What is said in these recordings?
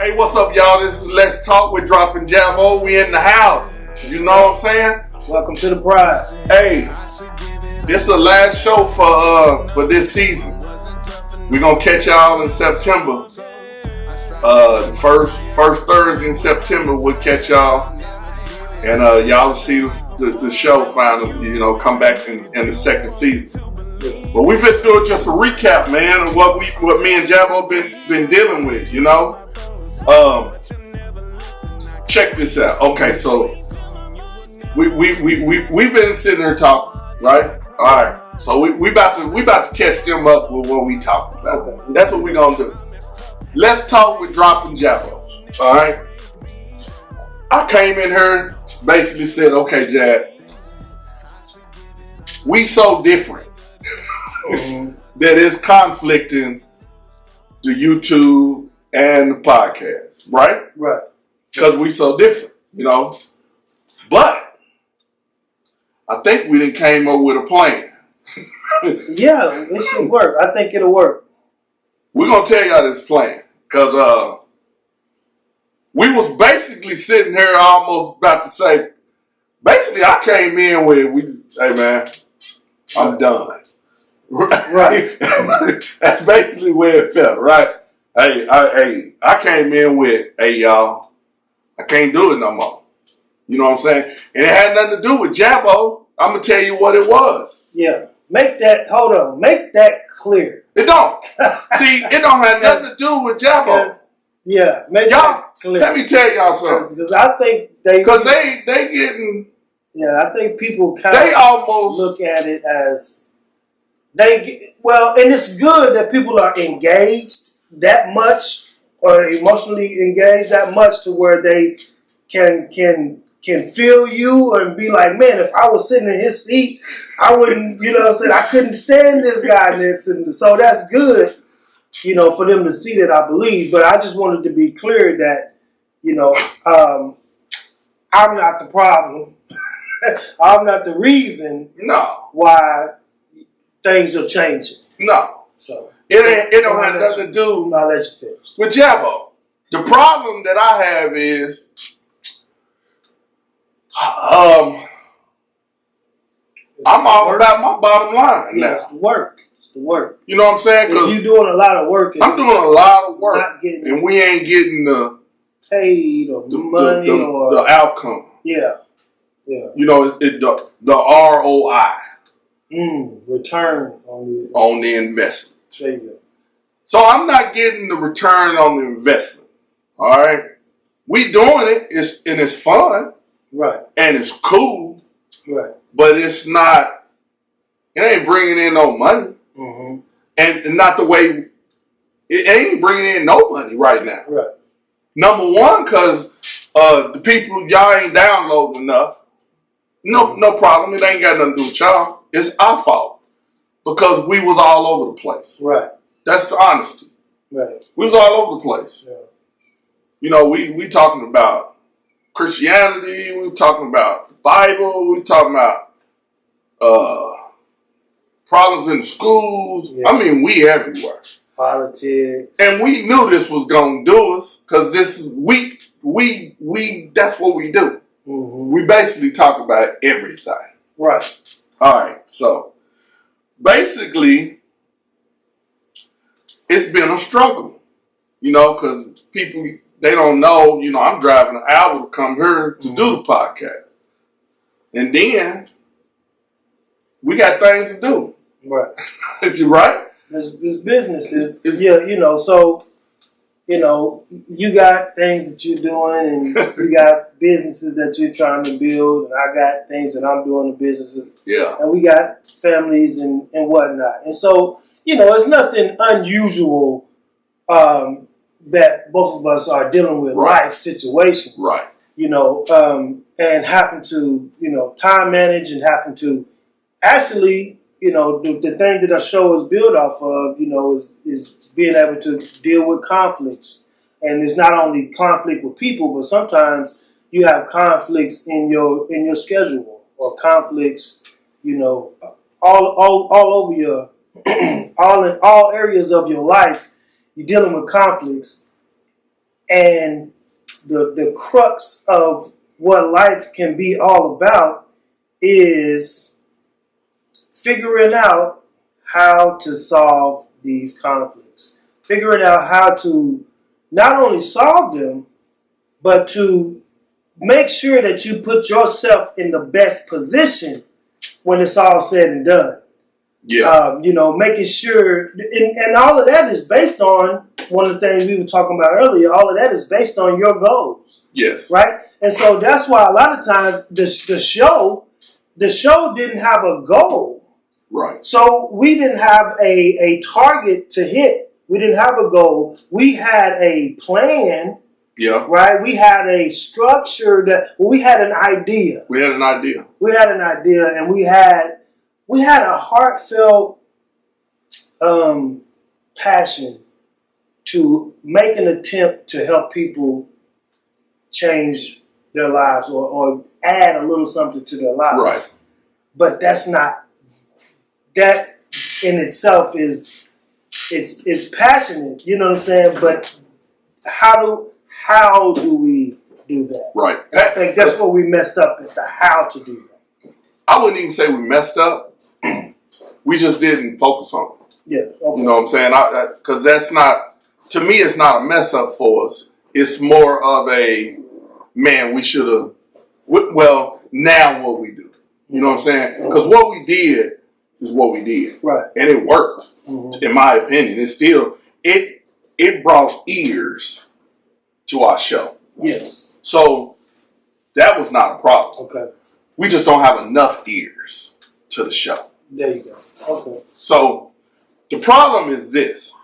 Hey, what's up, y'all? This is Let's Talk with Drop and Javo. We in the house. You know what I'm saying? Welcome to the prize. Hey, this is the last show for this season. We're gonna catch y'all in September. First Thursday in September, we'll catch y'all, and y'all will see the show finally. Come back in the second season. But we finna do just a recap, man, of what me and Javo been dealing with. Check this out. Okay, so we've been sitting here talking, right? All right. So we about to catch them up with what we talked about. Okay. That's what we gonna do. Let's talk with Drop and Javo. All right. I came in here, basically said, okay, Jad, we so different that it's conflicting the YouTube and the podcast, right? Right. Because we so different, But I think we done came up with a plan. Yeah, it should work. I think it'll work. We're going to tell y'all this plan. Because we was basically sitting here almost about to say, basically I came in with, hey man, I'm done. Right. That's basically where it felt, right? Hey, I came in with, hey y'all, I can't do it no more. You know what I'm saying? And it had nothing to do with Jabo. I'm going to tell you what it was. Yeah. Make that clear. It don't. See, it don't have nothing to do with Jabo. Yeah, make that clear. Let me tell y'all something. Because I think they getting. Yeah, I think people they almost look at it as and it's good that people are engaged that much or emotionally engaged that much to where they can feel you and be like, man, if I was sitting in his seat, I wouldn't, I couldn't stand this guy. And so that's good, for them to see that, I believe. But I just wanted to be clear that, I'm not the problem. I'm not the reason why things are changing. No. So it don't have nothing to do I'll let you finish. with Jabo. The problem that I have is I'm all about my bottom line now. It's the work. You know what I'm saying? Because you're doing a lot of work. I'm doing a lot of work. And we ain't getting the paid or the money or the outcome. Yeah. Yeah. The ROI. Return on the investment. There you go. So I'm not getting the return on the investment. All right. We doing it. It's fun. Right. And it's cool. Right. But it ain't bringing in no money. Mm-hmm. And not the way, it ain't bringing in no money right now. Right. Number one, because the people, y'all ain't downloading enough. No problem. It ain't got nothing to do with y'all. It's our fault. Because we was all over the place. Right. That's the honesty. Right. We was all over the place. Yeah. We talking about Christianity. We talking about the Bible. We talking about problems in the schools. Yeah. I mean, we everywhere. Politics. And we knew this was gonna do us because this is we that's what we do. Mm-hmm. We basically talk about everything. Right. All right. So basically, it's been a struggle, because people, they don't know, I'm driving an hour to come here to do the podcast. And then we got things to do. Right. Is you right? There's businesses. So, you got things that you're doing and you got businesses that you're trying to build, and I got things that I'm doing in businesses. Yeah. And we got families and whatnot. And so, it's nothing unusual that both of us are dealing with life situations. Right. And happen to, time manage and happen to actually, the thing that our show is built off of, is being able to deal with conflicts. And it's not only conflict with people, but sometimes you have conflicts in your schedule or conflicts, all over your, all in all areas of your life. You're dealing with conflicts. And the crux of what life can be all about is figuring out how to solve these conflicts, figuring out how to not only solve them, but to make sure that you put yourself in the best position when it's all said and done. Yeah. Making sure, and all of that is based on one of the things we were talking about earlier. All of that is based on your goals. Yes. Right? And so that's why a lot of times the show didn't have a goal. Right. So we didn't have a target to hit. We didn't have a goal. We had a plan. Yeah. Right? We had a structure we had an idea. We had an idea. We had an idea, and we had a heartfelt passion to make an attempt to help people change their lives or add a little something to their lives. Right. But that in itself it's passionate, you know what I'm saying? But how do we do that? Right. And I think that's what we messed up at the how to do that. I wouldn't even say we messed up. We just didn't focus on it. Yes. Okay. You know what I'm saying? Because that's not, to me, it's not a mess up for us. It's more of a, man, we should have, well, now what we do. You know what I'm saying? Because what we did is what we did. Right. And it worked, in my opinion. It's still, it brought ears to our show. Yes. So that was not a problem. Okay. We just don't have enough ears to the show. There you go. Okay. So the problem is this.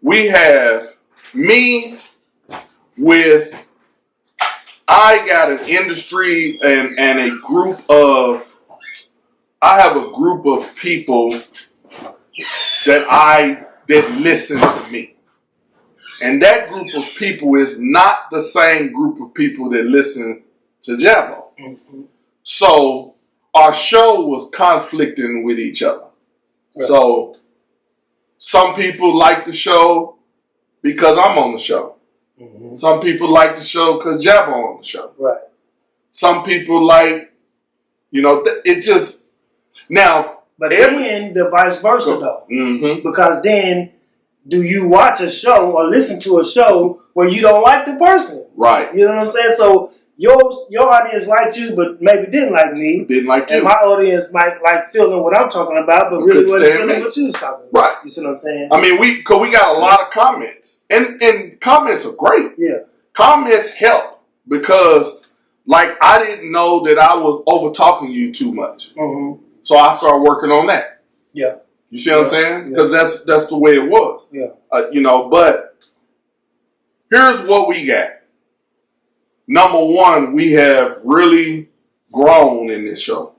We have me with, I got an industry and a group of, I have a group of people that listen to me. And that group of people is not the same group of people that listen to Jabo. Mm-hmm. So our show was conflicting with each other. Right. So some people like the show because I'm on the show. Mm-hmm. Some people like the show because Jabo on the show. Right. Some people like, it just, now. But then the vice versa though. Mm-hmm. Because then, do you watch a show or listen to a show where you don't like the person? Right. You know what I'm saying? So your audience liked you, but maybe didn't like me. Didn't like you. And my audience might like feeling what I'm talking about, but really wasn't feeling what you was talking about. Right. You see what I'm saying? I mean, we got a lot of comments. And comments are great. Yeah. Comments help because, I didn't know that I was over-talking you too much. Mm-hmm. So I started working on that. Yeah. You see what I'm saying? Because that's the way it was. Yeah. But here's what we got. Number one, we have really grown in this show.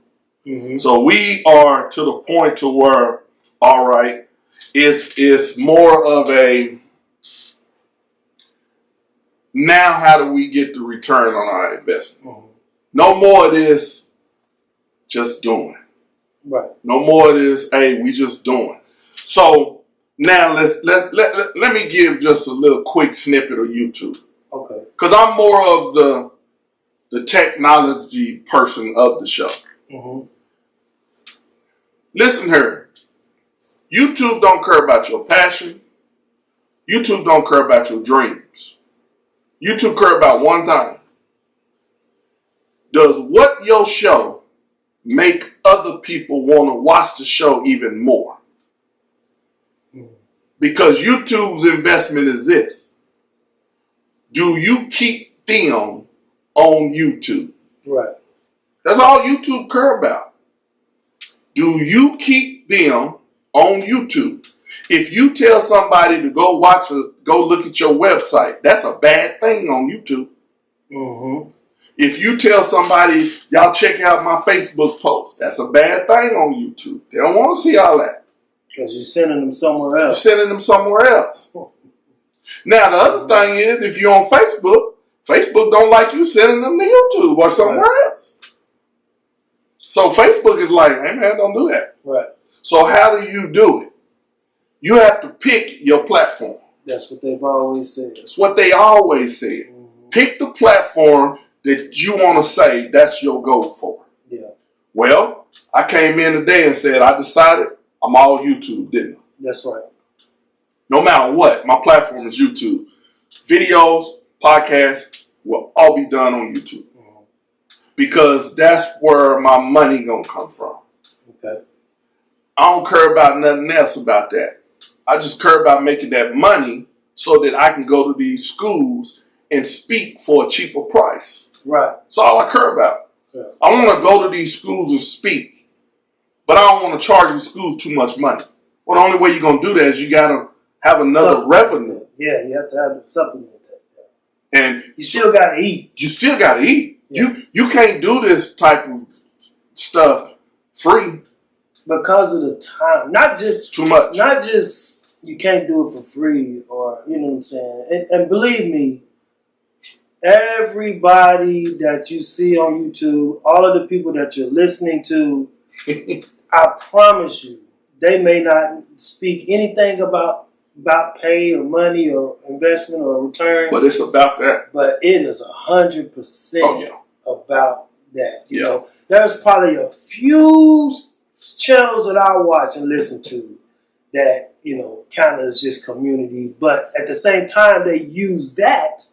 Mm-hmm. So we are to the point to where, all right, it's more of a, now how do we get the return on our investment? Mm-hmm. No more of this just doing. Right. No more of this, hey, we just doing. So now let me give just a little quick snippet of YouTube. Okay. Because I'm more of the technology person of the show. Mm-hmm. Listen here. YouTube don't care about your passion. YouTube don't care about your dreams. YouTube care about one thing. Does what your show make other people want to watch the show even more? Mm-hmm. Because YouTube's investment is this. Do you keep them on YouTube? Right. That's all YouTube care about. Do you keep them on YouTube? If you tell somebody to go look at your website, that's a bad thing on YouTube. Mm-hmm. If you tell somebody, y'all check out my Facebook post, that's a bad thing on YouTube. They don't want to see all that. Because you're sending them somewhere else. You're sending them somewhere else. Now, the other thing is, if you're on Facebook, Facebook don't like you sending them to YouTube or somewhere else. So Facebook is like, hey man, don't do that. Right. So how do you do it? You have to pick your platform. That's what they've always said. That's what they always said. Mm-hmm. Pick the platform that you want to say that's your goal for. Yeah. Well, I came in today and said I decided I'm all YouTube, didn't I? That's right. No matter what, my platform is YouTube. Videos, podcasts will all be done on YouTube. Mm-hmm. Because that's where my money gonna come from. Okay. I don't care about nothing else about that. I just care about making that money so that I can go to these schools and speak for a cheaper price. Right. That's all I care about. Yeah. I want to go to these schools and speak, but I don't want to charge these schools too much money. Well, the only way you're going to do that is you got to have another revenue. Yeah, you have to have something with that. Yeah. And you still got to eat. You still got to eat. Yeah. You can't do this type of stuff free. Because of the time. Not just too much. Not just you can't do it for free or, you know what I'm saying. And believe me, everybody that you see on YouTube, all of the people that you're listening to, I promise you, they may not speak anything about pay or money or investment or return. But it's about that. But it is 100% about that. You know, there's probably a few channels that I watch and listen to that, you know, kind of is just community. But at the same time, they use that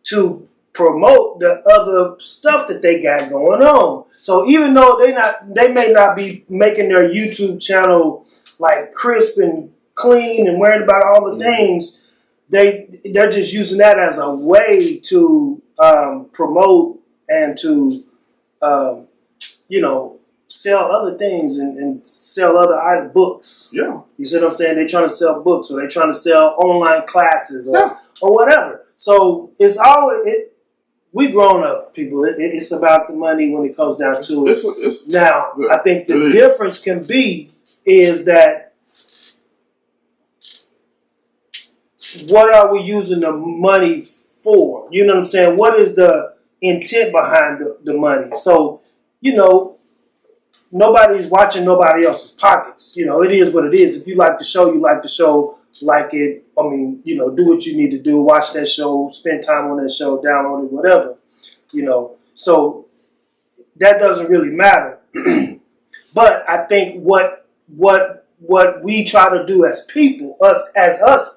to promote the other stuff that they got going on. So even though they may not be making their YouTube channel like crisp and clean and worried about all the things, they're just using that as a way to promote and to you know, sell other things and sell other books. Yeah. You see what I'm saying? They're trying to sell books or they're trying to sell online classes or whatever. So it's always, we grown up people. It's about the money when it comes down to it. Now, I think the difference can be is that what are we using the money for? You know what I'm saying? What is the intent behind the money? So, you know, nobody's watching nobody else's pockets. You know, it is what it is. If you like the show, you like the show, like it. I mean, you know, do what you need to do. Watch that show, spend time on that show, download it, whatever. You know, so that doesn't really matter. But I think what we try to do as people, us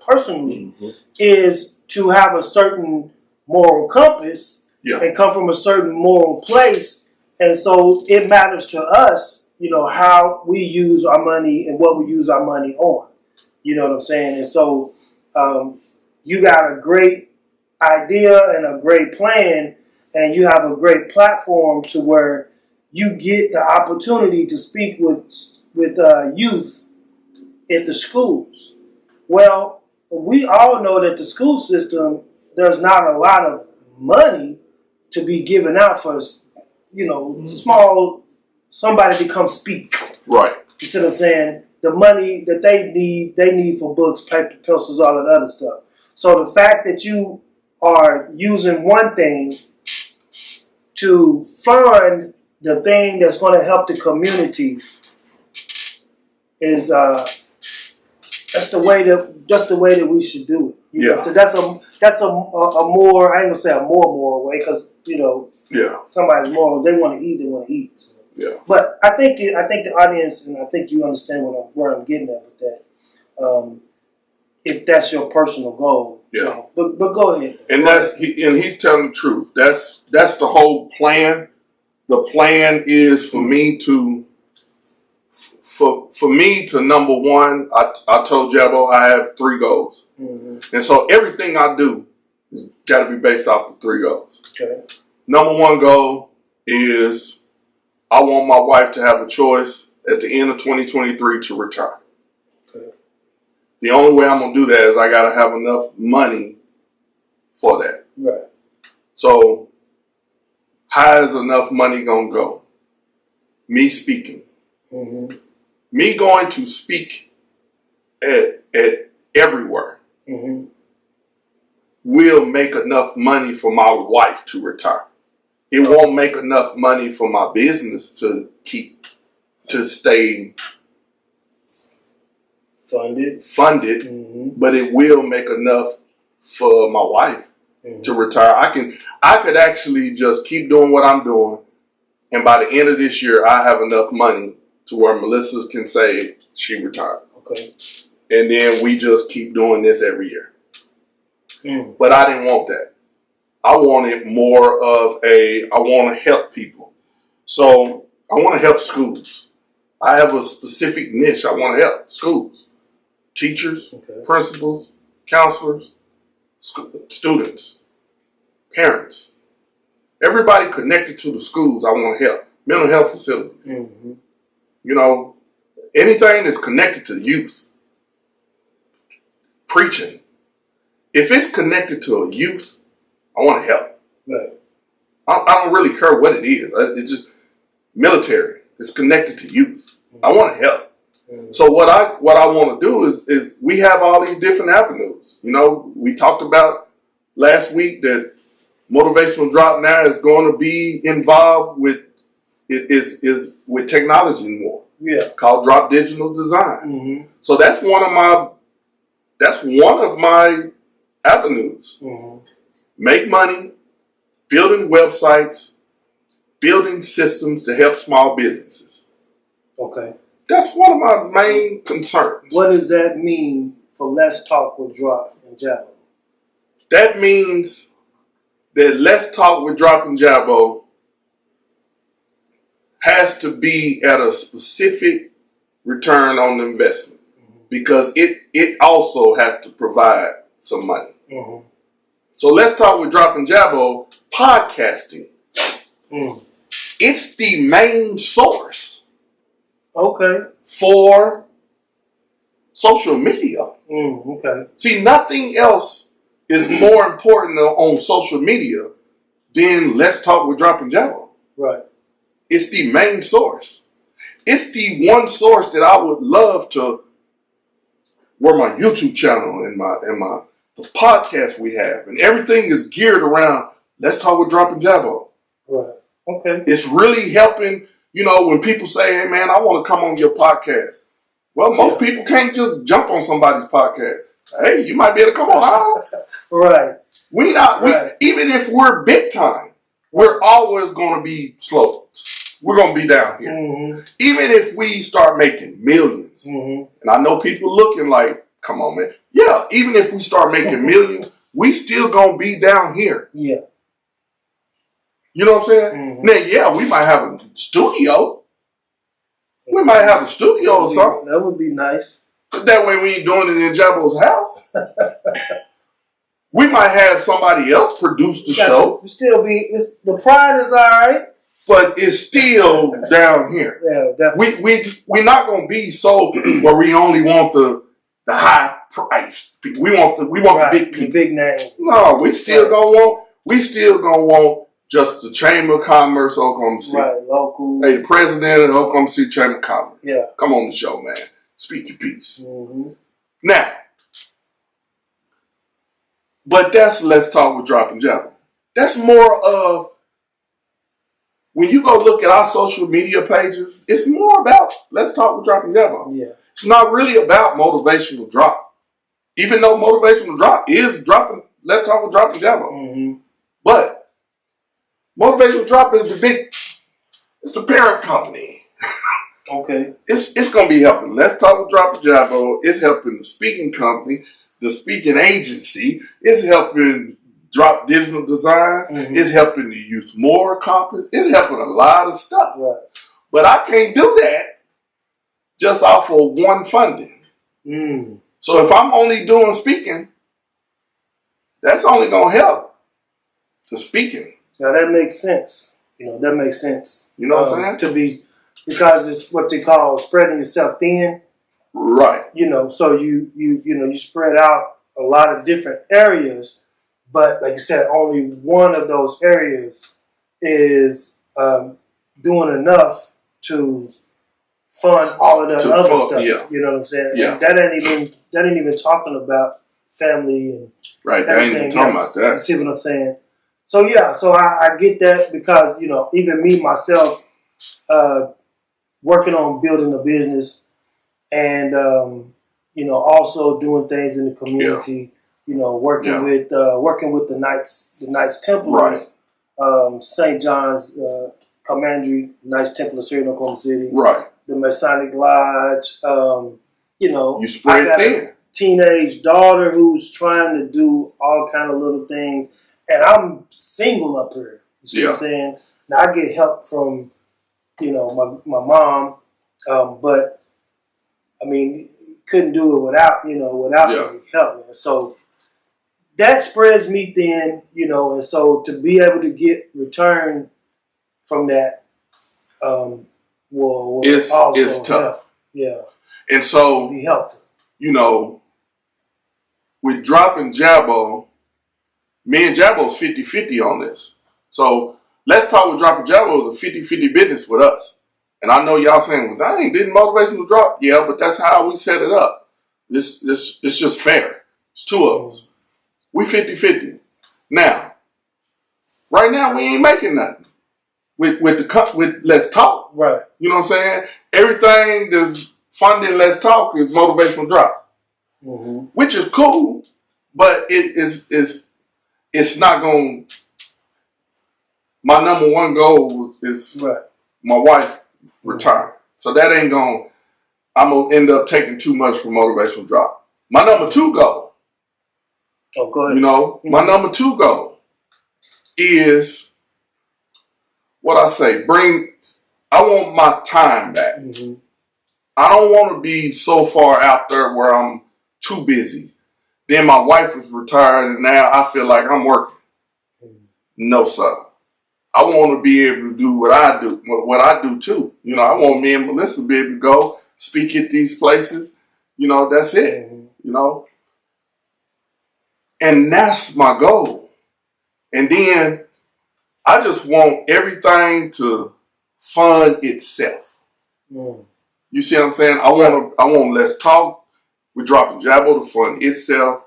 personally, is to have a certain moral compass and come from a certain moral place. And so it matters to us, you know, how we use our money and what we use our money on. You know what I'm saying? And so you got a great idea and a great plan, and you have a great platform to where you get the opportunity to speak with youth at the schools. Well, we all know that the school system, there's not a lot of money to be given out for, you know, somebody to come speak. Right. You see what I'm saying? The money that they need for books, paper, pencils, all that other stuff. So the fact that you are using one thing to fund the thing that's going to help the community is that's the way that we should do it. You know? So that's a more, I ain't gonna say a more moral way, because, you know, somebody's moral. They want to eat. So. Yeah. But I think the audience, and I think you understand where I'm getting at with that. If that's your personal goal. Yeah. So, but go ahead. And he's telling the truth. That's the whole plan. The plan is for me to number one, I told Jabbo I have 3 goals. Mm-hmm. And so everything I do has got to be based off the 3 goals. Okay. Number 1 goal is I want my wife to have a choice at the end of 2023 to retire. Okay. The only way I'm going to do that is I got to have enough money for that. Right. So how is enough money going to go? Me speaking. Mm-hmm. Me going to speak at everywhere will make enough money for my wife to retire. It won't make enough money for my business to stay funded. but it will make enough for my wife to retire. I could actually just keep doing what I'm doing, and by the end of this year, I have enough money to where Melissa can say she retired. Okay. And then we just keep doing this every year. But I didn't want that. I wanted more of I want to help people. So I want to help schools. I have a specific niche. I want to help schools, teachers, principals, counselors, students, parents, everybody connected to the schools. I want to help. Mental health facilities. You know, anything that's connected to youth. Preaching. If it's connected to a youth, I want to help. Right. I don't really care what it is. It's just military. It's connected to youth. I want to help. So what I want to do is we have all these different avenues. You know, we talked about last week that Motivational Drop now is going to be involved with with technology more. Yeah. Called Drop Digital Designs. So that's one of my avenues. Make money, building websites, building systems to help small businesses. Okay. That's one of my main concerns. What does that mean for Let's Talk with Drop and Jabbo? That means that Let's Talk with Drop and Jabbo has to be at a specific return on the investment because it also has to provide some money. So Let's Talk with Drop and Jabbo, podcasting. It's the main source. Okay. For social media. Okay. See, nothing else is more important on social media than Let's Talk with Drop and Jabbo. Right. It's the main source. It's the one source that I would love to, where my YouTube channel and the podcast we have, and everything is geared around Let's Talk with Drop and Jabbo. Right. Okay. It's really helping, you know, when people say, hey man, I want to come on your podcast. Well, most people can't just jump on somebody's podcast. Hey, you might be able to come on ours. Right. Even if we're big time, we're always going to be slow. We're going to be down here. Even if we start making millions, and I know people looking like, come on, man. Yeah, even if we start making millions, we still going to be down here. Yeah. You know what I'm saying? Now, yeah, we might have a studio. We might have a studio or something. That would be nice. But that way we ain't doing it in Jabbo's house. We might have somebody else produce the show. The pride is all right. But it's still down here. Yeah, definitely. We're not going to be so where we only want the high price. We want the big people. The big name. No, we still gonna want just the Chamber of Commerce, Oklahoma City. Right, local. Hey, the president of Oklahoma City Chamber of Commerce. Yeah. Come on the show, man. Speak your piece. Now, but that's Let's Talk with Drop and Jabbo. That's more of, when you go look at our social media pages, it's more about Let's Talk with Drop and Jabbo. Yeah. It's not really about Motivational Drop. Even though Motivational Drop is dropping, Let's Talk with Drop and Jabbo. But Motivational Drop is it's the parent company. Okay. It's going to be helping Let's Talk with Drop and Jabbo. It's helping the speaking company, the speaking agency. It's helping Drop Digital Designs. It's helping the Youth More Conference. It's helping a lot of stuff. Right. But I can't do that just off of one funding. So if I'm only doing speaking, that's only going to help the speaking. Now that makes sense. That makes sense. You know what I'm saying? Because it's what they call spreading yourself thin. Right. So you spread out a lot of different areas, but like you said, only one of those areas is doing enough to fund all of the other stuff. Yeah. You know what I'm saying? Yeah. And that ain't even talking about family and right. That ain't even talking about that. You see what I'm saying? So I get that because even me myself, working on building a business and also doing things in the community. Working with the Knights Templars, St. John's Commandery, Knights Templars here in Oklahoma City, right? The Masonic Lodge. You spread I got thin. a teenage daughter who's trying to do all kind of little things, and I'm single up here. You see what I'm saying? Now I get help from my mom, but I mean couldn't do it without any help, man. So that spreads me thin, and so to be able to get return from that will it's tough. help. Yeah. And so be helpful. With dropping Jabbo, me and Jabbo's 50-50 on this. So let's talk with dropping Jabbo is a 50-50 business with us. And I know y'all saying, well, dang, didn't Motivational Drop? Yeah, but that's how we set it up. It's just fair. It's two of us. We 50-50. Now, right now we ain't making nothing with Let's Talk. Right. You know what I'm saying? Everything that's funding Let's Talk is Motivational Drop, which is cool, but it's not going. My number one goal is my wife retire, so that ain't going. I'm gonna end up taking too much from Motivational Drop. My number two goal. Oh, go ahead. My number two goal is what I say. I want my time back. I don't want to be so far out there where I'm too busy. Then my wife is retired and now I feel like I'm working. No, sir. I want to be able to do what I do too. I want me and Melissa to be able to go speak at these places. That's it. And that's my goal. And then I just want everything to fund itself. You see what I'm saying? I want Let's Talk. We're dropping Jabbo to fund itself.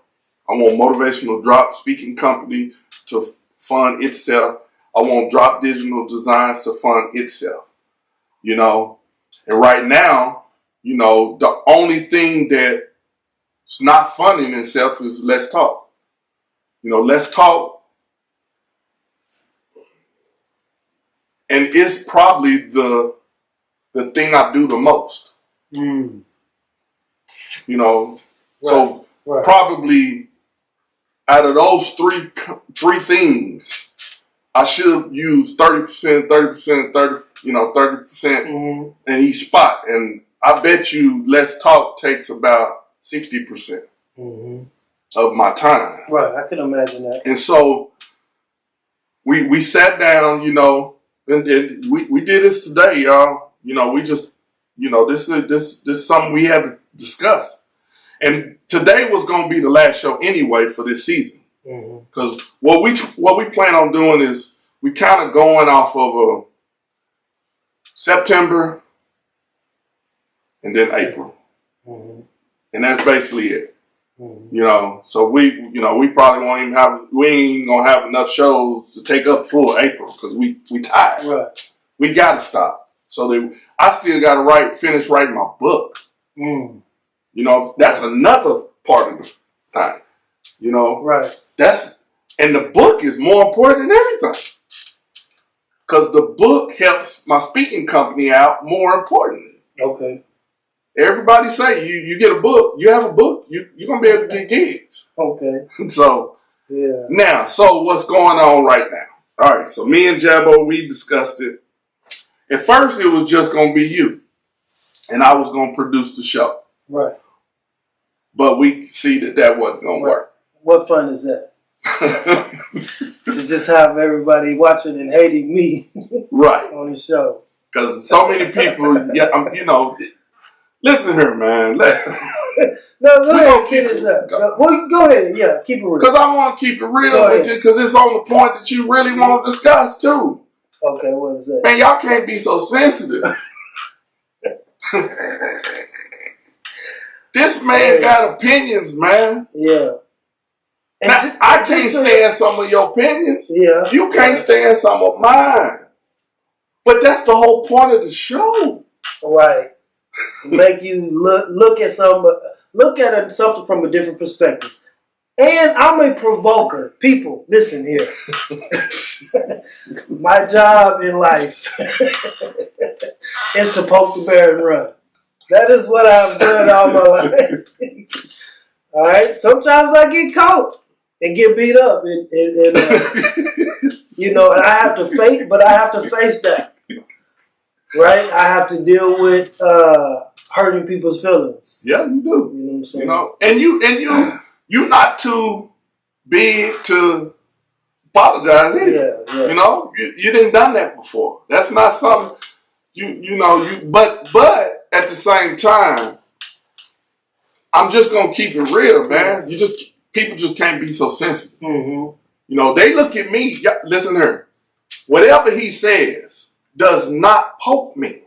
I want Motivational Drop Speaking Company to fund itself. I want Drop Digital Designs to fund itself. And right now, the only thing that's not funding itself is Let's Talk. Let's Talk. And it's probably the thing I do the most. So probably out of those three things, I should use 30%, 30% in each spot. And I bet you Let's Talk takes about 60% of my time. Right, I can imagine that. And so we sat down, and we did this today, y'all. We just, this is something we had to discuss. And today was going to be the last show anyway for this season. Because what we plan on doing is we kind of going off of a September and then April. And that's basically it. So we probably won't even we ain't going to have enough shows to take up full April because we tired. Right. We got to stop. So I still got to finish writing my book. That's another part of the time. Right. And the book is more important than everything. Because the book helps my speaking company out more importantly. Okay. Everybody say you get a book, you have a book, you're going to be able to get gigs. Okay. So, now, what's going on right now? All right, so me and Jabbo, we discussed it. At first, it was just going to be you. And I was going to produce the show. Right. But we see that wasn't going to work. What fun is that? To just have everybody watching and hating me right on the show. Because so many people, listen here, man. No, go ahead, finish up. Well, go ahead, keep it real. Because I want to keep it real with you, because it's on the point that you really want to discuss, too. Okay, what is that? Man, y'all can't be so sensitive. This man got opinions, man. Yeah. Now, I can't stand some of your opinions. Yeah. You can't stand some of mine. But that's the whole point of the show. Right. Make you look at look at something from a different perspective. And I'm a provoker. People, listen here. My job in life is to poke the bear and run. That is what I've done all my life. All right. Sometimes I get caught and get beat up, and you know, and I have to face, but I have to face that. Right. I have to deal with hurting people's feelings. Yeah, you do. You know what I'm saying? You know, and you're not too big to apologize either. Yeah, yeah. You know, you didn't done that before. That's not something but at the same time, I'm just gonna keep it real, man. People just can't be so sensitive. Mm-hmm. You know, they look at me. Listen here, whatever he says does not poke me.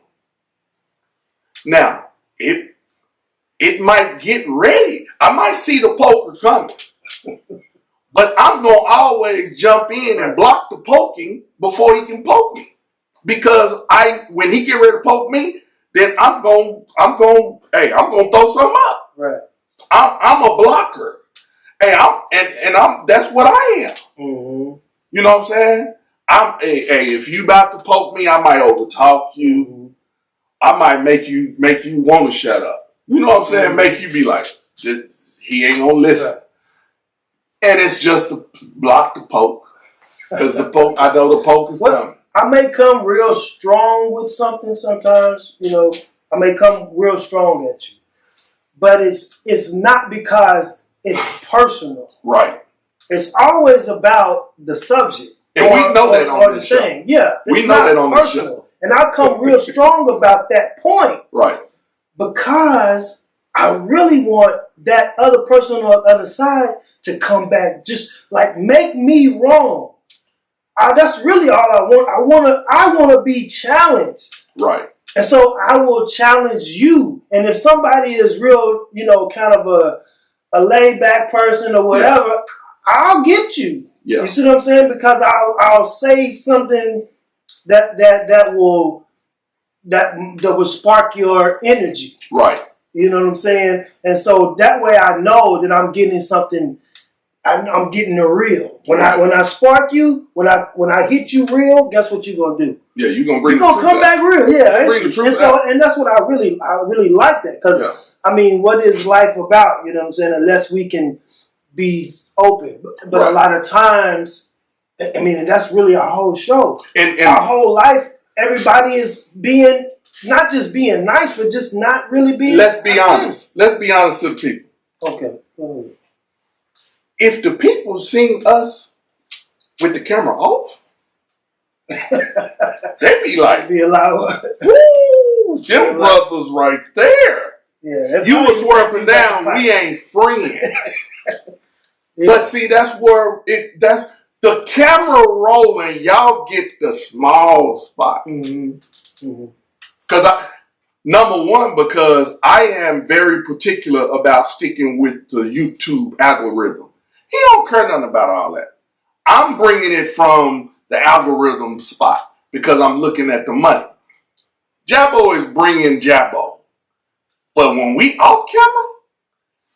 Now, it might get ready. I might see the poker coming. But I'm going to always jump in and block the poking before he can poke me. Because when he get ready to poke me, then I'm going to throw something up. Right. I'm a blocker. Hey, that's what I am. Mm-hmm. You know what I'm saying? If you about to poke me, I might overtalk you. Mm-hmm. I might make you want to shut up. You know what I'm saying? Mm-hmm. Make you be like, he ain't gonna listen. Right. And it's just to block the poke. Because I know the poke is coming. I may come real strong with something sometimes, you know. I may come real strong at you. But it's not because it's personal. Right. It's always about the subject. And we know that on the show. Yeah. We know that on the show. And I come real strong about that point. Right. Because I really want that other person on the other side to come back, just like make me wrong. That's really all I want. I want to be challenged. Right. And so I will challenge you. And if somebody is real, you know, kind of a laid back person or whatever, I'll get you. Yeah. You see what I'm saying? Because I'll say something that will spark your energy. Right. You know what I'm saying? And so that way I know that I'm getting something. I'm getting the real. When I spark you, when I hit you real, guess what you're gonna do? Yeah, you're gonna bring. You're gonna come back real. Yeah, bring the truth. And so, and that's what I really like that, because I mean, what is life about? You know what I'm saying? Unless we can be open, but a lot of times, I mean, and that's really our whole show. And our whole life, everybody is being not just being nice, but just not really being. Let's be honest. Let's be honest to the people. Okay. Go ahead. If the people seen us with the camera off, they be like, woo, them brothers right there. Yeah, you was swerving down, we ain't friends. But see, that's the camera rolling, y'all get the small spot. Mm-hmm. Mm-hmm. Number one, because I am very particular about sticking with the YouTube algorithm. He don't care nothing about all that. I'm bringing it from the algorithm spot because I'm looking at the money. Jabbo is bringing Jabbo. But when we off camera,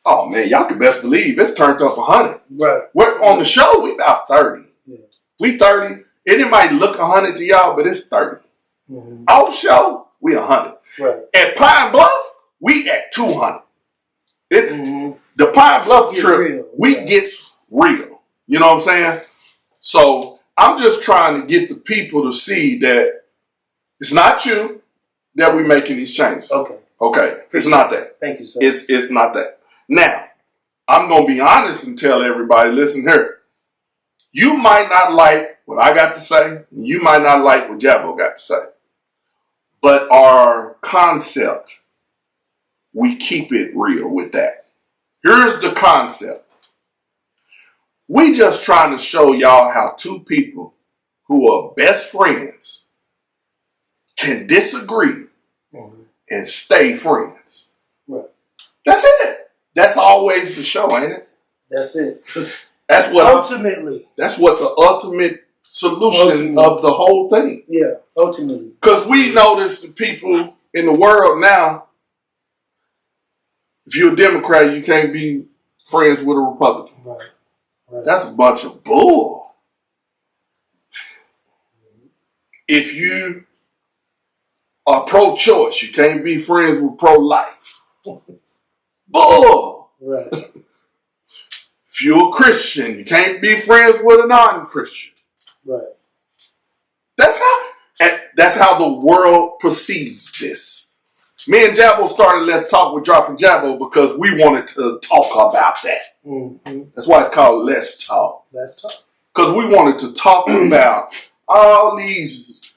oh man, y'all can best believe it's turned up 100. Right. We're on the show, we about 30. Yeah. We 30. It might look 100 to y'all, but it's 30. Mm-hmm. Off show, we 100. Right. At Pine Bluff, we at 200. The Pine Bluff trip, gets real. You know what I'm saying? So I'm just trying to get the people to see that it's not you that we're making these changes. Okay. It's not that. Thank you, sir. It's not that. Now, I'm going to be honest and tell everybody, listen here. You might not like what I got to say. And you might not like what Jabbo got to say. But our concept, we keep it real with that. Here's the concept. We just trying to show y'all how two people who are best friends can disagree and stay friends. Right. That's it. That's always the show, ain't it? That's it. That's what ultimately. That's what the ultimate solution of the whole thing. Yeah, ultimately. Because we notice the people in the world now, If you're a Democrat, you can't be friends with a Republican. Right. Right. That's a bunch of bull. If you are pro-choice, you can't be friends with pro-life. Bull. Right. If you're a Christian, you can't be friends with a non-Christian. Right. That's how the world perceives this. Me and Jabbo started Let's Talk with Drop and Jabbo because we wanted to talk about that. Mm-hmm. That's why it's called Let's Talk. Let's talk. Because we wanted to talk about all these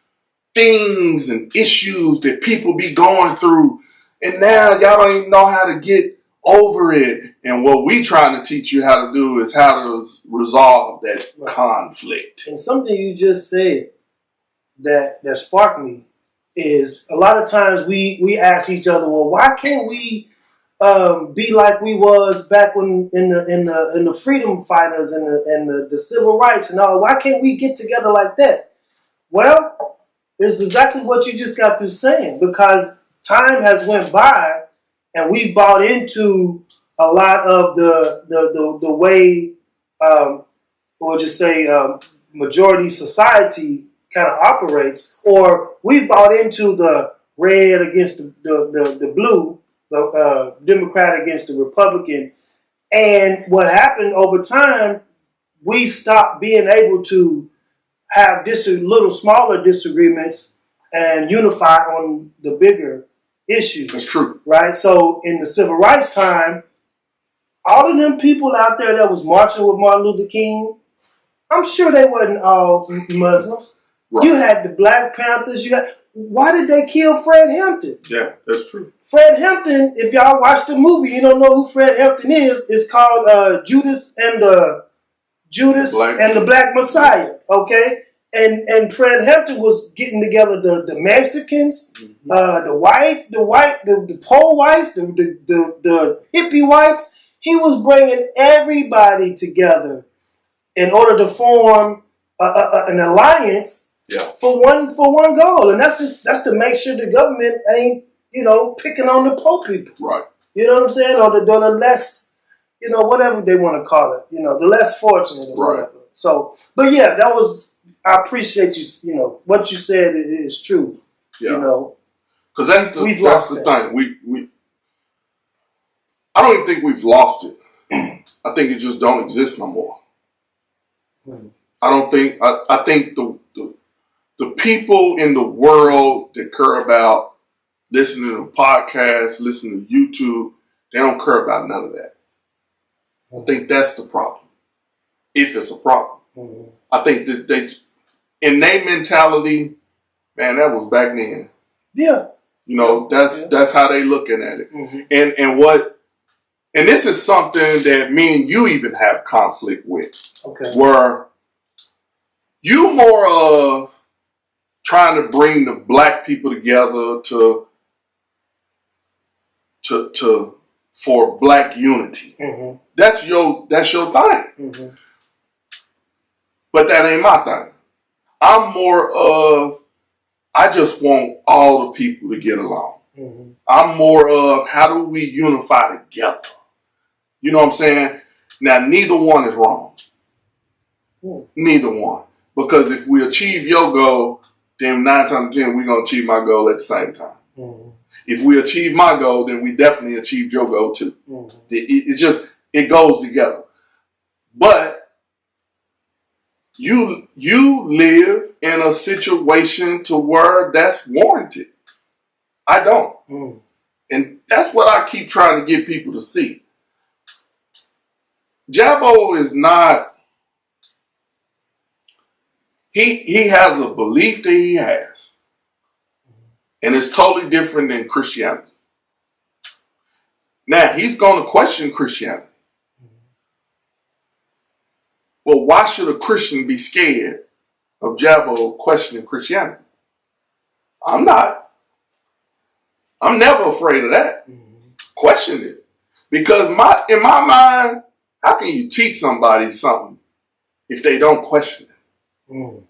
things and issues that people be going through. And now y'all don't even know how to get over it. And what we trying to teach you how to do is how to resolve that conflict. And something you just said that sparked me is a lot of times we ask each other, well, why can't we be like we was back when in the freedom fighters and the civil rights and all? Why can't we get together like that? Well, it's exactly what you just got through saying, because time has went by and we bought into a lot of the way we'll just say majority society kind of operates, or we've bought into the red against the blue, the Democrat against the Republican. And what happened over time, we stopped being able to have little smaller disagreements and unify on the bigger issues. That's true. Right? So in the civil rights time, all of them people out there that was marching with Martin Luther King, I'm sure they wasn't all Muslims. Right. You had the Black Panthers. Why did they kill Fred Hampton? Yeah, that's true. Fred Hampton, if y'all watch the movie, you don't know who Fred Hampton is. It's called Judas and the Black Messiah. Okay, and Fred Hampton was getting together the Mexicans, mm-hmm. the poor whites, the hippie whites. He was bringing everybody together in order to form an alliance. Yeah. For one goal, and that's to make sure the government ain't picking on the poor people, right? You know what I'm saying, or the less, whatever they want to call it, the less fortunate, or right? Whatever. So, but yeah, I appreciate you. What you said is true. Yeah. Because that's the thing. We I don't even think we've lost it. I think it just don't exist no more. I think the people in the world that care about listening to podcasts, listening to YouTube, they don't care about none of that. I think that's the problem. If it's a problem. Mm-hmm. I think that in their mentality, man, that was back then. Yeah. That's how they looking at it. Mm-hmm. And this is something that me and you even have conflict with. Okay. Where you more of trying to bring the black people together for black unity. Mm-hmm. That's your thing. Mm-hmm. But that ain't my thing. I'm more of, I just want all the people to get along. Mm-hmm. I'm more of, how do we unify together? You know what I'm saying? Now, neither one is wrong. Mm. Neither one. Because if we achieve your goal, then 9 times out of 10, we're going to achieve my goal at the same time. Mm-hmm. If we achieve my goal, then we definitely achieved your goal too. Mm-hmm. It's just, it goes together. But you live in a situation to where that's warranted. I don't. Mm. And that's what I keep trying to get people to see. Jabbo is not, he has a belief that he has. And it's totally different than Christianity. Now, he's going to question Christianity. Well, why should a Christian be scared of Jabbo questioning Christianity? I'm not. I'm never afraid of that. Mm-hmm. Question it. Because in my mind, how can you teach somebody something if they don't question it? Mm.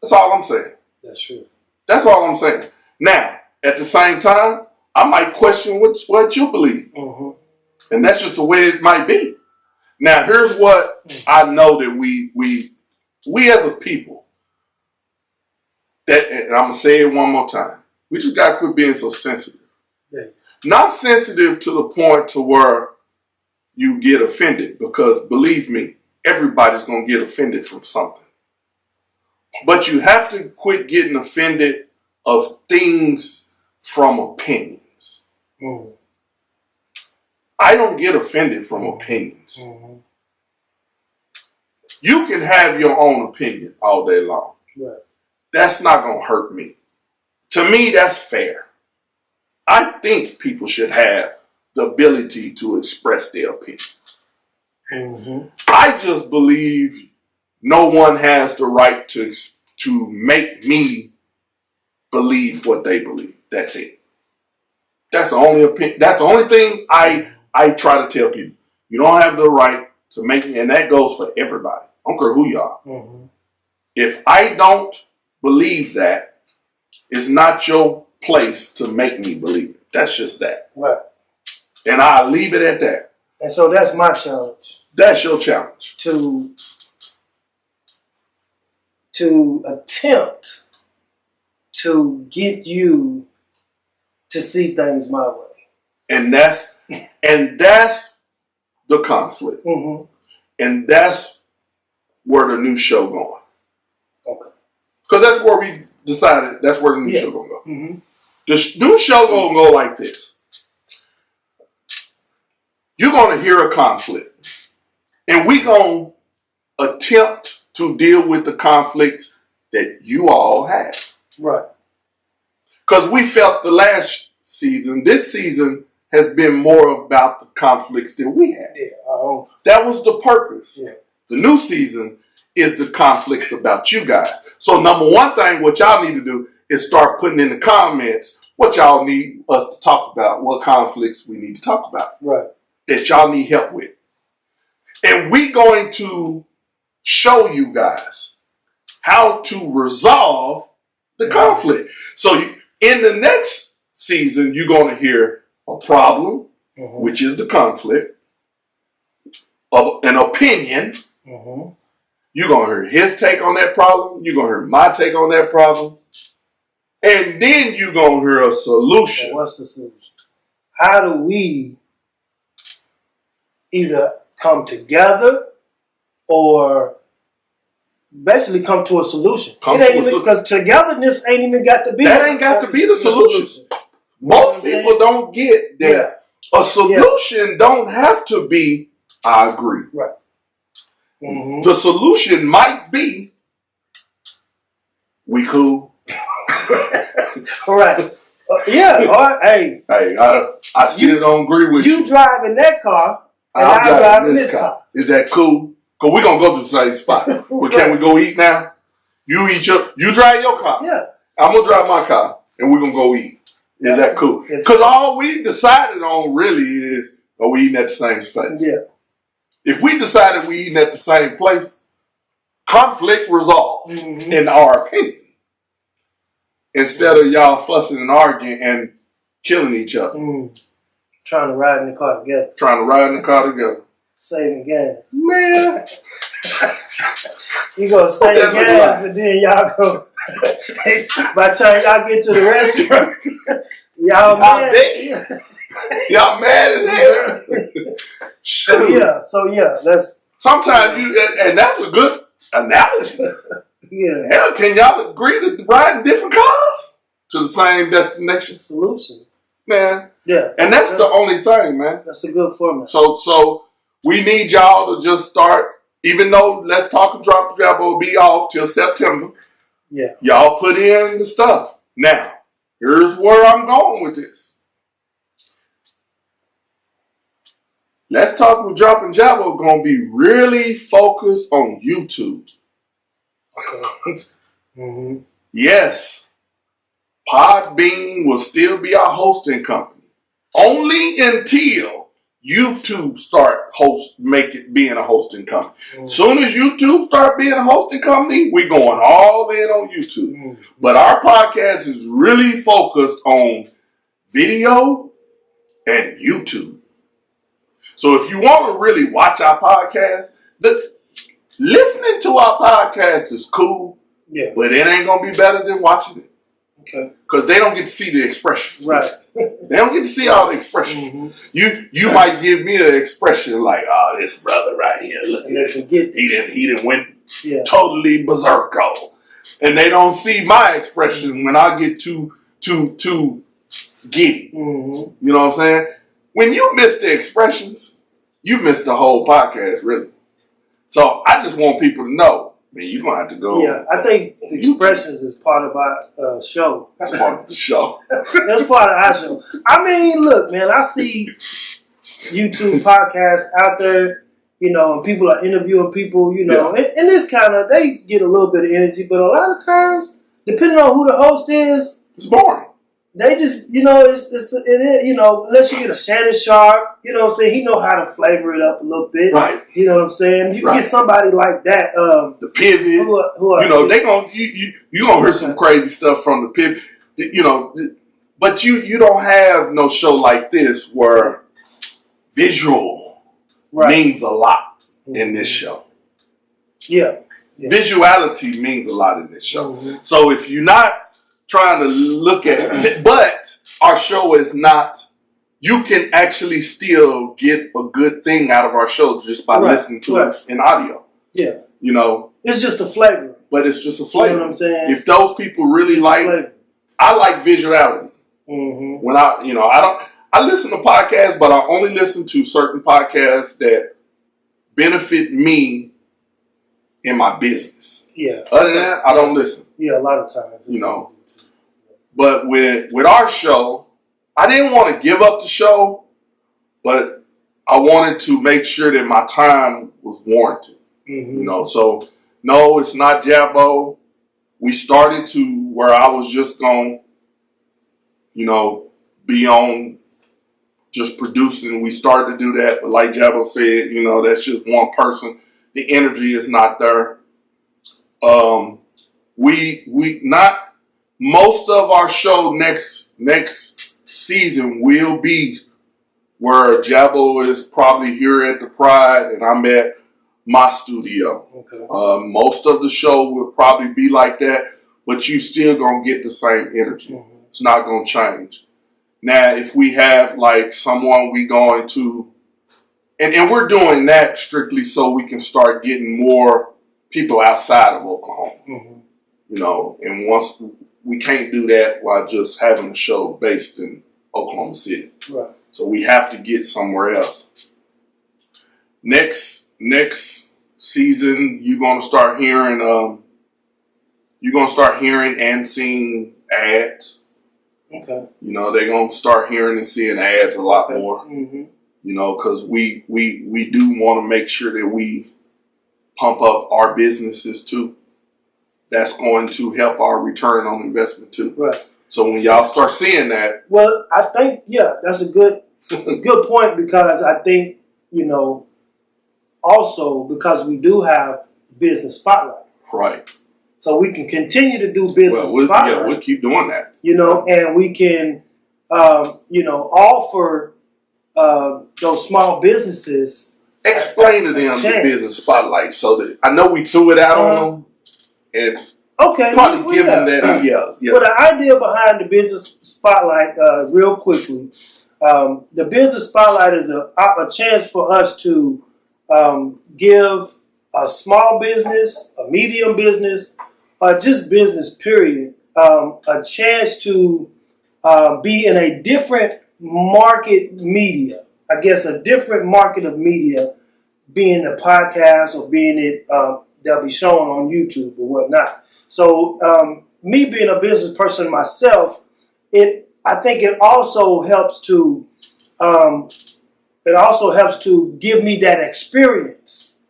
That's all I'm saying. That's true. That's all I'm saying. Now, at the same time, I might question what you believe. Mm-hmm. And that's just the way it might be. Now, here's what I know that we as a people, and I'm going to say it one more time. We just got to quit being so sensitive. Yeah. Not sensitive to the point to where you get offended, because believe me, everybody's going to get offended from something. But you have to quit getting offended of things from opinions. Mm. I don't get offended from opinions. Mm-hmm. You can have your own opinion all day long. Right. That's not going to hurt me. To me, that's fair. I think people should have the ability to express their opinion. Mm-hmm. I just believe no one has the right to make me believe what they believe. That's it. That's the only opinion. That's the only thing I try to tell people. You don't have the right to make me, and that goes for everybody. I don't care who you are. Mm-hmm. If I don't believe that, it's not your place to make me believe it. That's just that. Right. And I'll leave it at that. And so that's my challenge. That's your challenge. To attempt to get you to see things my way. And that's the conflict. Mm-hmm. And that's where the new show going. Okay. Because that's where we decided that's where the new show going to go. Mm-hmm. The new show going to go like this. You're going to hear a conflict. And we're going to attempt to deal with the conflicts that you all have. Right. Because we felt the last season, this season has been more about the conflicts that we had. Yeah. That was the purpose. Yeah. The new season is the conflicts about you guys. So number one thing, what y'all need to do is start putting in the comments what y'all need us to talk about, what conflicts we need to talk about. Right. That y'all need help with. And we're going to show you guys how to resolve the conflict. So in the next season, you're going to hear a problem, mm-hmm. which is the conflict, of an opinion. Mm-hmm. You're going to hear his take on that problem. You're going to hear my take on that problem. And then you're going to hear a solution. So what's the solution? How do we either come together or basically come to a solution? Because togetherness ain't even got to be. That ain't got to be the solution. Most people don't get that. Yeah. A solution don't have to be, I agree. Right. Mm-hmm. The solution might be, we cool. All right. Yeah. All right. Hey, I still don't agree with you. You driving that car, and I'm driving this car. Is that cool? Because we're going to go to the same spot. But can we go eat now? You drive your car. Yeah. I'm going to drive my car, and we're going to go eat. Is that cool? Because all we decided on really is, are we eating at the same place? Yeah. If we decided we eating at the same place, conflict resolved, mm-hmm. in our opinion. Instead of y'all fussing and arguing and killing each other. Trying to ride in the car together. Saving gas. Man. You gonna save gas, but then y'all go, by the time y'all get to the restaurant, y'all mad. Y'all mad as hell. So yeah, that's... Sometimes and that's a good analogy. Yeah. Hell, can y'all agree to ride in different cars to the same destination? Solution. Man. Yeah. And that's the only thing, man. That's a good format. So we need y'all to just start, even though Let's Talk and Drop the Drop will be off till September. Yeah. Y'all put in the stuff. Now, here's where I'm going with this. Let's Talk with Drop and Jabbo going to be really focused on YouTube. Okay. Mm-hmm. Yes, Podbean will still be our hosting company. Only until YouTube start being a hosting company. Mm-hmm. Soon as YouTube start being a hosting company, we're going all in on YouTube. Mm-hmm. But our podcast is really focused on video and YouTube. So if you want to really watch our podcast, listening to our podcast is cool, but it ain't going to be better than watching it. Okay. Because they don't get to see the expressions. Right. They don't get to see all the expressions. You might give me an expression like, oh, this brother right here, look at him. He didn't went totally berserko. And they don't see my expression when I get too giddy. You know what I'm saying? When you miss the expressions, you miss the whole podcast, really. So I just want people to know, man, you're going to have to go. Yeah, I think the expressions is part of our show. That's part of the show. That's part of our show. I mean, look, man, I see YouTube podcasts out there, you know, and people are interviewing people, you know, and this kind of, they get a little bit of energy, but a lot of times, depending on who the host is, it's boring. They just, you know, it is, you know, unless you get a Shannon Sharp, you know what I'm saying, he know how to flavor it up a little bit. Right. You know what I'm saying? You get somebody like that. The Pivot. Who are, you know, they gonna, you gonna hear some crazy stuff from the Pivot. You know, but you don't have no show like this where visual means a lot in this show. Yeah. Visuality means a lot in this show. So if you're not trying to look at it, but our show is not, you can actually still get a good thing out of our show just by listening to it in audio. Yeah. You know? It's just a flavor. But it's just a flavor. You know what I'm saying? If those people really like, I like visuality. When I listen to podcasts, but I only listen to certain podcasts that benefit me in my business. Yeah. Other than that, I don't listen. Yeah, a lot of times. You know? But with our show, I didn't want to give up the show, but I wanted to make sure that my time was warranted. You know, so no, it's not Jabbo. We started to where I was just going to, you know, be on just producing. We started to do that, but like Jabbo said, you know, that's just one person. The energy is not there. Most of our show next season will be where Jabbo is probably here at the Pride and I'm at my studio. Okay. Most of the show will probably be like that, but you still gonna get the same energy. It's not gonna change. Now, if we have like someone we going to, and we're doing that strictly so we can start getting more people outside of Oklahoma. You know, and once we can't do that while just having a show based in Oklahoma City. Right. So we have to get somewhere else. Next season, you're gonna start hearing and seeing ads. Okay. You know, they're gonna start hearing and seeing ads a lot more. You know, because we do want to make sure that we pump up our businesses too. That's going to help our return on investment too. Right. So when y'all start seeing that, well, I think that's a good point because I think, you know, also because we do have business spotlight. Right. So we can continue to do business spotlight. Yeah, we'll keep doing that. You know, and we can, you know, offer those small businesses. Explain to them the business spotlight so that I know we threw it out on them. And probably give them that, But the idea behind the business spotlight, real quickly, the business spotlight is a chance for us to give a small business, a medium business, just business period, a chance to be in a different market media. I guess a different market of media, being a podcast or being it. They'll be shown on YouTube or whatnot. So me being a business person myself, I think it also helps to give me that experience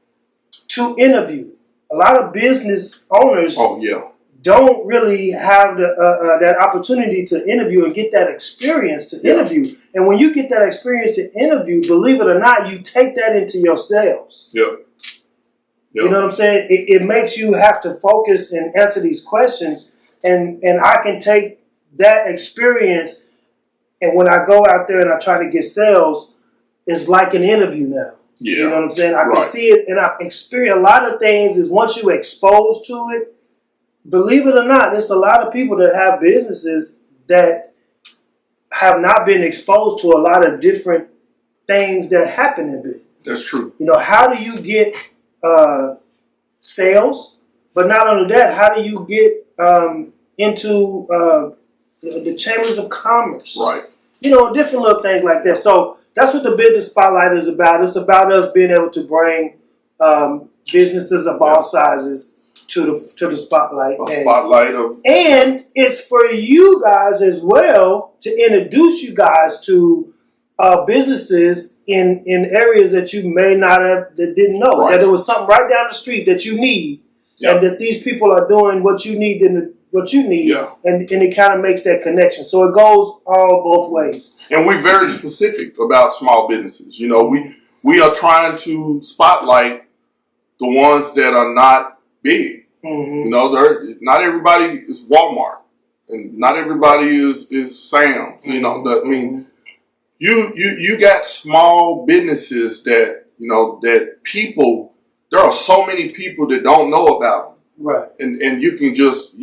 to interview. A lot of business owners don't really have that opportunity to interview and get that experience to interview. And when you get that experience to interview, believe it or not, you take that into your sales. Yeah. Yep. You know what I'm saying? It makes you have to focus and answer these questions. And I can take that experience, and when I go out there and I try to get sales, is like an interview now. Yeah. You know what I'm saying? I can see it, and I experience a lot of things. Is once you expose to it, believe it or not, there's a lot of people that have businesses that have not been exposed to a lot of different things that happen in business. That's true. You know, how do you get sales? But not only that, how do you get into the chambers of commerce? Right. You know, different little things like that. So that's what the business spotlight is about. It's about us being able to bring businesses of all sizes to the spotlight. And it's for you guys as well to introduce you guys to businesses in areas that you may not have, that didn't know. That there was something right down the street that you need, and that these people are doing what you need and it kind of makes that connection. So it goes all both ways. And we're very specific about small businesses. You know, we are trying to spotlight the ones that are not big. Mm-hmm. You know, not everybody is Walmart, and not everybody is Sam's. You know, I mean, you got small businesses that, you know, that people. There are so many people that don't know about them. Right. And you can just.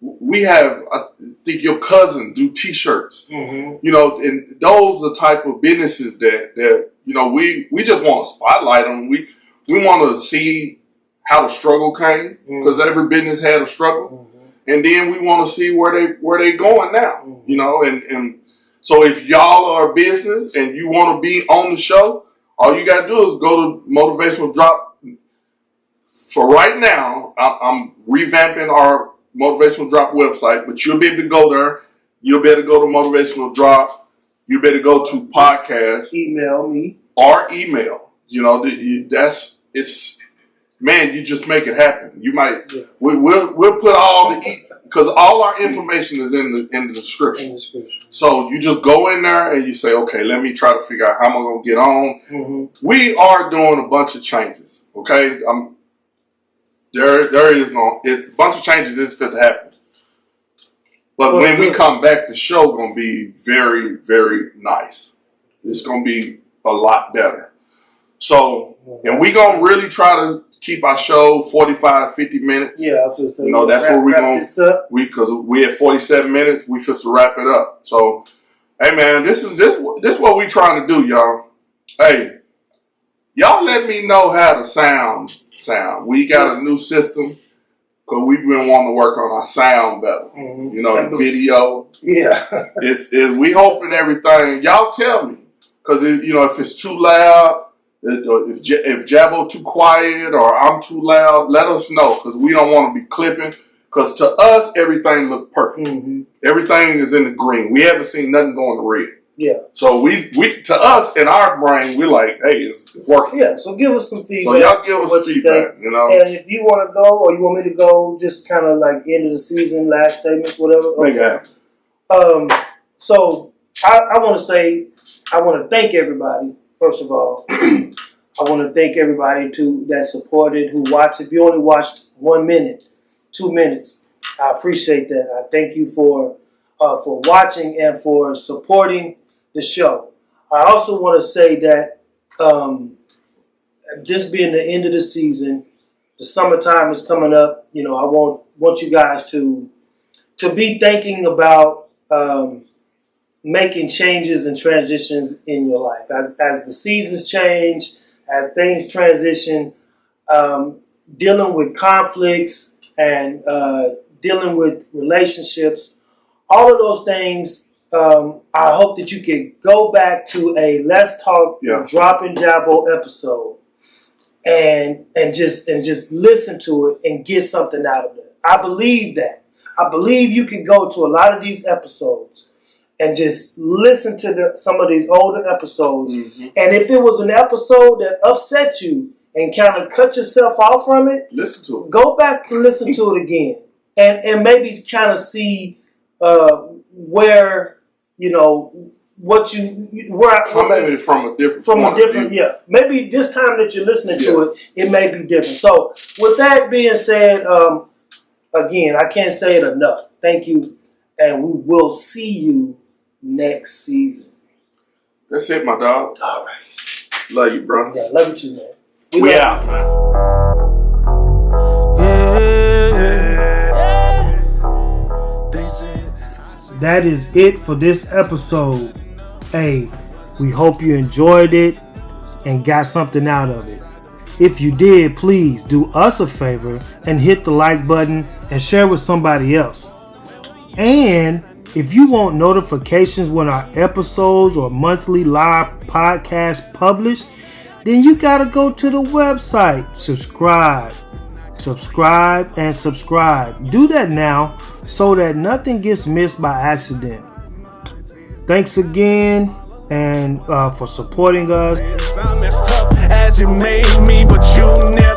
We have, I think your cousin do T-shirts, you know, and those are the type of businesses that you know, we just want to spotlight them. We want to see how the struggle came, because every business had a struggle, and then we want to see where they going now, you know, and so if y'all are a business and you want to be on the show, all you got to do is go to Motivational Drop. For right now, I'm revamping our Motivational Drop website, but you'll be able to go there. You'll be able to go to Motivational Drop. You'll be able to go to podcast. Email me. Or email. You know, man, you just make it happen. You might, we'll put all because all our information is in the description. So you just go in there and you say, okay, let me try to figure out how am I going to get on. We are doing a bunch of changes. Okay. There is a bunch of changes is fit to happen. But when we come back, the show going to be very, very nice. It's going to be a lot better. So, and we going to really try to keep our show 45, 50 minutes. Yeah, I was going to say. You know, that's where we're going to, because we at 47 minutes, we fit to wrap it up. So, hey man, this is what we trying to do, y'all. Hey, y'all let me know how the sound. We got a new system because we've been wanting to work on our sound better. You know, the video. Yeah. It's we hoping everything. Y'all tell me, because you know, if it's too loud, if Jabbo too quiet or I'm too loud, let us know, because we don't want to be clipping. Because to us, everything looked perfect. Everything is in the green. We haven't seen nothing going to red. Yeah. So we to us in our brain, we're like, hey, it's working. Yeah. So give us some feedback. So y'all give us feedback, you know. And if you want to go, or you want me to go, just kind of like end of the season, last statements, whatever. Okay. So I want to say, I want to thank everybody. First of all, I want to thank everybody that supported, who watched. If you only watched 1 minute, 2 minutes, I appreciate that. I thank you for watching and for supporting the show. I also want to say that this being the end of the season, the summertime is coming up. You know, I want you guys to be thinking about making changes and transitions in your life as the seasons change, as things transition, dealing with conflicts and dealing with relationships. All of those things, I hope that you can go back to a Let's Talk Drop and Jabbo episode and just listen to it and get something out of it. I believe that. I believe you can go to a lot of these episodes and just listen to some of these older episodes. And if it was an episode that upset you and kind of cut yourself off from it, listen to it. Go back and listen to it again, and maybe kind of see where, you know, maybe from a different maybe this time that you're listening to it may be different. So with that being said, again, I can't say it enough. Thank you, and we will see you next season. That's it, my dog. All right. Love you, bro. Yeah, love you too, man. We out, man. That is it for this episode. Hey, we hope you enjoyed it and got something out of it. If you did, please do us a favor and hit the like button and share with somebody else. And if you want notifications when our episodes or monthly live podcasts publish, then you gotta go to the website. Subscribe. Do that now so that nothing gets missed by accident. Thanks again and for supporting us. I'm as tough as you made me, but you never